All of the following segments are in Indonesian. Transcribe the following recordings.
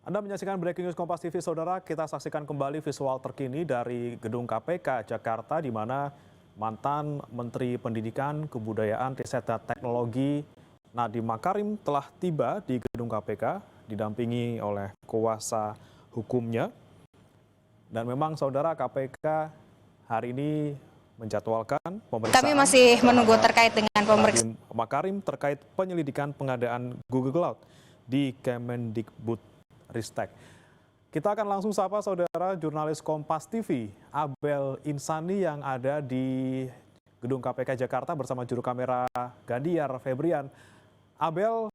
Anda menyaksikan Breaking News Kompas TV, Saudara. Kita saksikan kembali visual terkini dari Gedung KPK Jakarta, di mana mantan Menteri Pendidikan, Kebudayaan, Riset dan Teknologi Nadiem Makarim telah tiba di Gedung KPK, didampingi oleh kuasa hukumnya. Dan memang, Saudara, KPK hari ini menjadwalkan pemeriksaan. Kami masih menunggu terkait dengan pemeriksaan Nadiem Makarim terkait penyelidikan pengadaan Google Cloud di Kemendikbud Ristek. Kita akan langsung sapa saudara jurnalis Kompas TV, Abel Insani yang ada di Gedung KPK Jakarta bersama juru kamera Gandiar Febrian. Abel,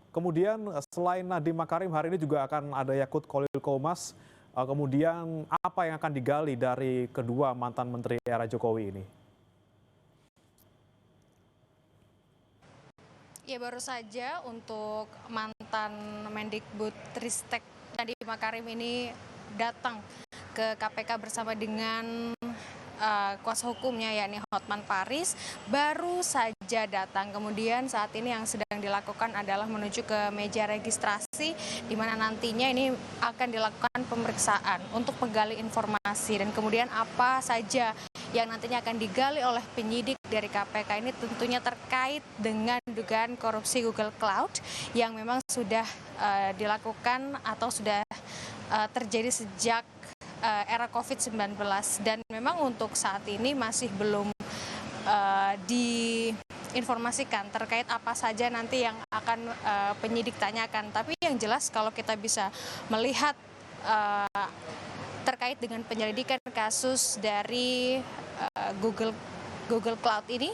kemudian selain Nadiem Makarim hari ini juga akan ada Yakut Khalil Qomas. Kemudian apa yang akan digali dari kedua mantan menteri era Jokowi ini? Ya, baru saja untuk mantan Mendikbud Ristek Nadiem Makarim ini datang ke KPK bersama dengan kuasa hukumnya, yakni Hotman Paris, baru saja datang. Kemudian saat ini yang sedang dilakukan adalah menuju ke meja registrasi, di mana nantinya ini akan dilakukan pemeriksaan untuk menggali informasi dan kemudian apa saja yang nantinya akan digali oleh penyidik dari KPK ini tentunya terkait dengan dugaan korupsi Google Cloud yang memang sudah dilakukan atau sudah terjadi sejak era COVID-19, dan memang untuk saat ini masih belum diinformasikan terkait apa saja nanti yang akan penyidik tanyakan. Tapi yang jelas kalau kita bisa melihat terkait dengan penyelidikan kasus dari Google Cloud ini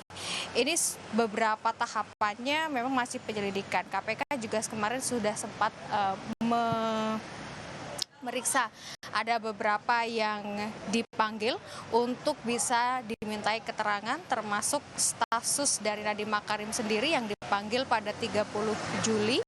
beberapa tahapannya memang masih penyelidikan. KPK juga kemarin sudah sempat meriksa ada beberapa yang dipanggil untuk bisa dimintai keterangan, termasuk staf sus dari Nadiem Makarim sendiri yang dipanggil pada 30 Juli.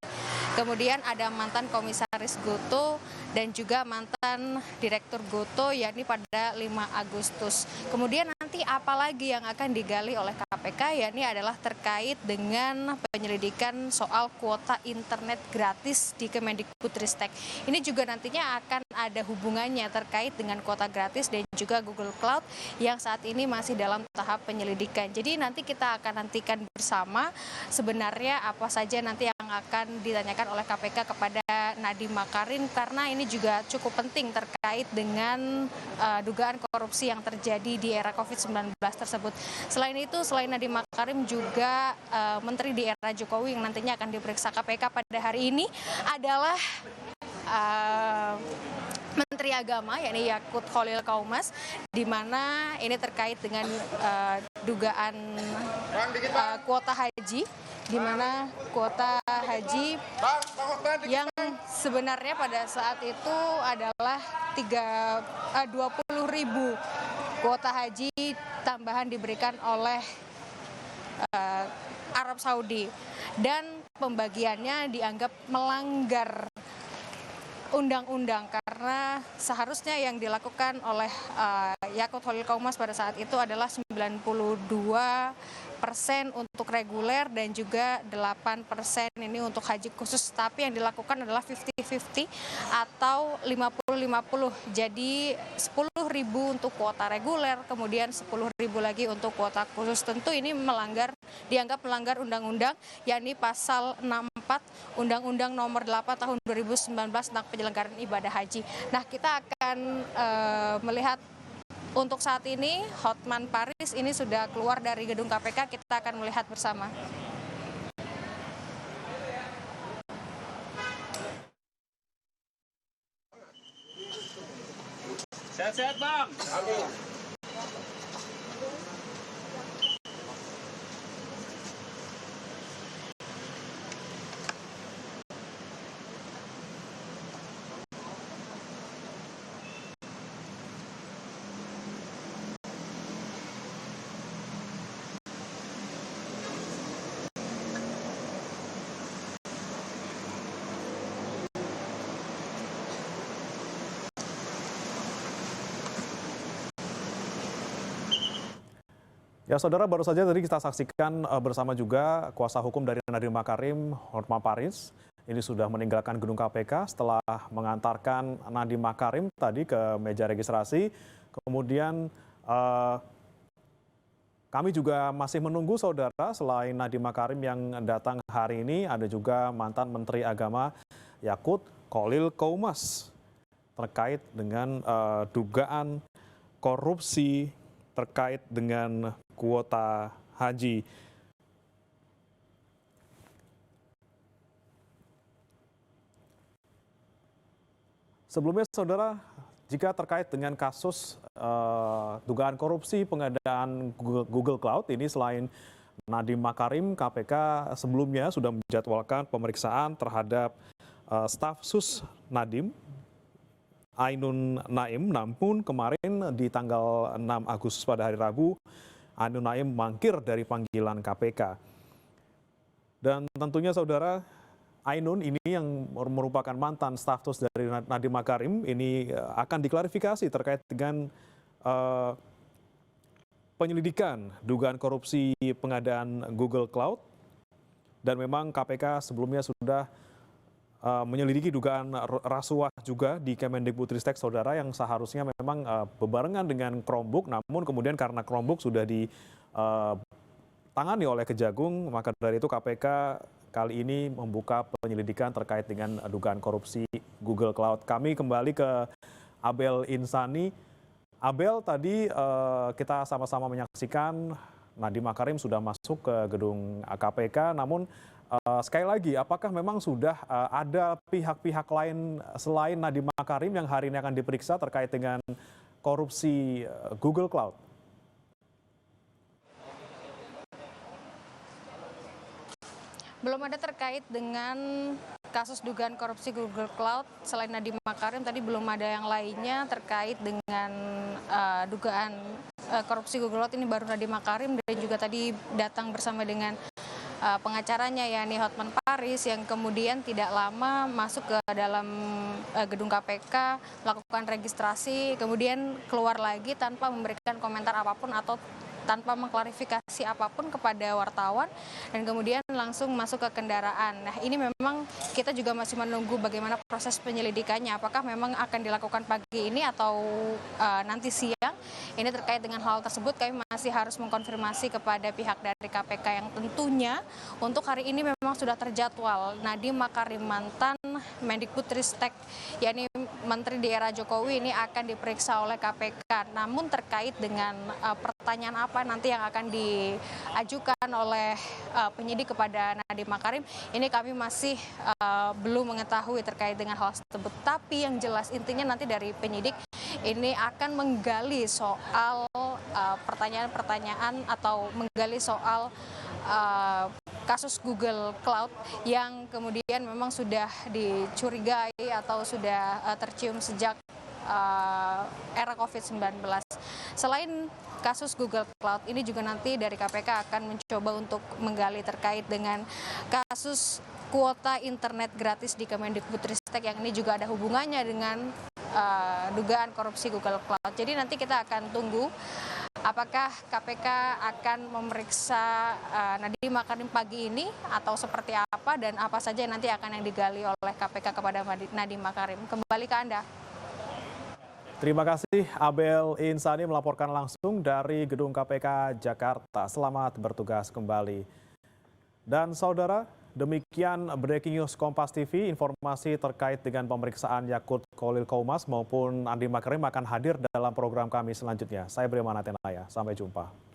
Kemudian ada mantan komisaris Gotoh dan juga mantan direktur Gotoh, yakni pada 5 Agustus. Kemudian nanti apa lagi yang akan digali oleh KPK, yakni adalah terkait dengan penyelidikan soal kuota internet gratis di Kemendikbudristek. Ini juga nantinya akan ada hubungannya terkait dengan kuota gratis dan juga Google Cloud yang saat ini masih dalam tahap penyelidikan. Jadi nanti kita akan nantikan bersama sebenarnya apa saja nanti yang akan ditanyakan oleh KPK kepada Nadiem Makarim, karena ini juga cukup penting terkait dengan dugaan korupsi yang terjadi di era COVID-19 tersebut. Selain itu, selain Nadiem Makarim juga menteri di era Jokowi yang nantinya akan diperiksa KPK pada hari ini adalah Menteri Agama, yakni Yakut Khalil Qomas, di mana ini terkait dengan dugaan kuota haji, di mana kuota haji yang sebenarnya pada saat itu adalah 20.000 kuota haji tambahan diberikan oleh Arab Saudi, dan pembagiannya dianggap melanggar undang-undang karena seharusnya yang dilakukan oleh Yakut Khalil Qomas pada saat itu adalah 92% untuk reguler dan juga 8% ini untuk haji khusus, tapi yang dilakukan adalah 50-50 atau 50-50. Jadi 10.000 untuk kuota reguler, kemudian 10.000 lagi untuk kuota khusus. Tentu ini dianggap melanggar undang-undang, yakni pasal 64 Undang-Undang Nomor 8 Tahun 2019 tentang penyelenggaraan ibadah haji. Nah, kita akan melihat untuk saat ini Hotman Paris ini sudah keluar dari gedung KPK, kita akan melihat bersama. Sehat-sehat, Bang. Ya, saudara, baru saja tadi kita saksikan bersama juga kuasa hukum dari Nadiem Makarim, Hotman Paris, ini sudah meninggalkan gedung KPK setelah mengantarkan Nadiem Makarim tadi ke meja registrasi. Kemudian kami juga masih menunggu saudara, selain Nadiem Makarim yang datang hari ini, ada juga mantan Menteri Agama Yakut Khalil Qoumas terkait dengan dugaan korupsi terkait dengan kuota haji. Sebelumnya saudara, jika terkait dengan kasus dugaan korupsi pengadaan Google Cloud ini, selain Nadiem Makarim, KPK sebelumnya sudah menjadwalkan pemeriksaan terhadap staf sus Nadiem, Ainun Naim. Namun kemarin di tanggal 6 Agustus pada hari Rabu, Ainun Naim mangkir dari panggilan KPK. Dan tentunya saudara, Ainun ini yang merupakan mantan staf sus dari Nadiem Makarim ini akan diklarifikasi terkait dengan penyelidikan dugaan korupsi pengadaan Google Cloud. Dan memang KPK sebelumnya sudah menyelidiki dugaan rasuah juga di Kemendikbudristek saudara, yang seharusnya memang bebarengan dengan Chromebook, namun kemudian karena Chromebook sudah ditangani oleh Kejagung, maka dari itu KPK kali ini membuka penyelidikan terkait dengan dugaan korupsi Google Cloud. Kami kembali ke Abel Insani. Abel, tadi kita sama-sama menyaksikan Nadiem Makarim sudah masuk ke gedung KPK, namun sekali lagi, apakah memang sudah ada pihak-pihak lain selain Nadiem Makarim yang hari ini akan diperiksa terkait dengan korupsi Google Cloud? Belum ada terkait dengan kasus dugaan korupsi Google Cloud. Selain Nadiem Makarim, tadi belum ada yang lainnya terkait dengan dugaan korupsi Google Cloud. Ini baru Nadiem Makarim, dan juga tadi datang bersama dengan pengacaranya yakni Hotman Paris, yang kemudian tidak lama masuk ke dalam gedung KPK, melakukan registrasi, kemudian keluar lagi tanpa memberikan komentar apapun atau tanpa mengklarifikasi apapun kepada wartawan, dan kemudian langsung masuk ke kendaraan. Nah, ini memang kita juga masih menunggu bagaimana proses penyelidikannya, apakah memang akan dilakukan pagi ini atau nanti siang. Ini terkait dengan hal tersebut kami masih harus mengkonfirmasi kepada pihak dari KPK, yang tentunya untuk hari ini memang sudah terjadwal Nadiem Makarim, mantan Mendikbudristek, yakni Menteri di era Jokowi, ini akan diperiksa oleh KPK. Namun terkait dengan pertanyaan apa nanti yang akan diajukan oleh penyidik kepada Nadiem Makarim, ini kami masih belum mengetahui terkait dengan hal tersebut. Tapi yang jelas intinya nanti dari penyidik ini akan menggali soal pertanyaan-pertanyaan atau menggali soal kasus Google Cloud yang kemudian memang sudah dicurigai atau sudah tercium sejak era COVID-19. Selain kasus Google Cloud, ini juga nanti dari KPK akan mencoba untuk menggali terkait dengan kasus kuota internet gratis di Kemendikbudristek, yang ini juga ada hubungannya dengan dugaan korupsi Google Cloud. Jadi nanti kita akan tunggu apakah KPK akan memeriksa Nadiem Makarim pagi ini atau seperti apa, dan apa saja nanti akan yang digali oleh KPK kepada Nadiem Makarim. Kembali ke Anda. Terima kasih Abel Insani melaporkan langsung dari Gedung KPK Jakarta. Selamat bertugas kembali. Dan saudara, demikian breaking news Kompas TV. Informasi terkait dengan pemeriksaan Yakut Khalil Qoumas maupun Nadiem Makarim akan hadir dalam program kami selanjutnya. Saya Bremana Tenaya, sampai jumpa.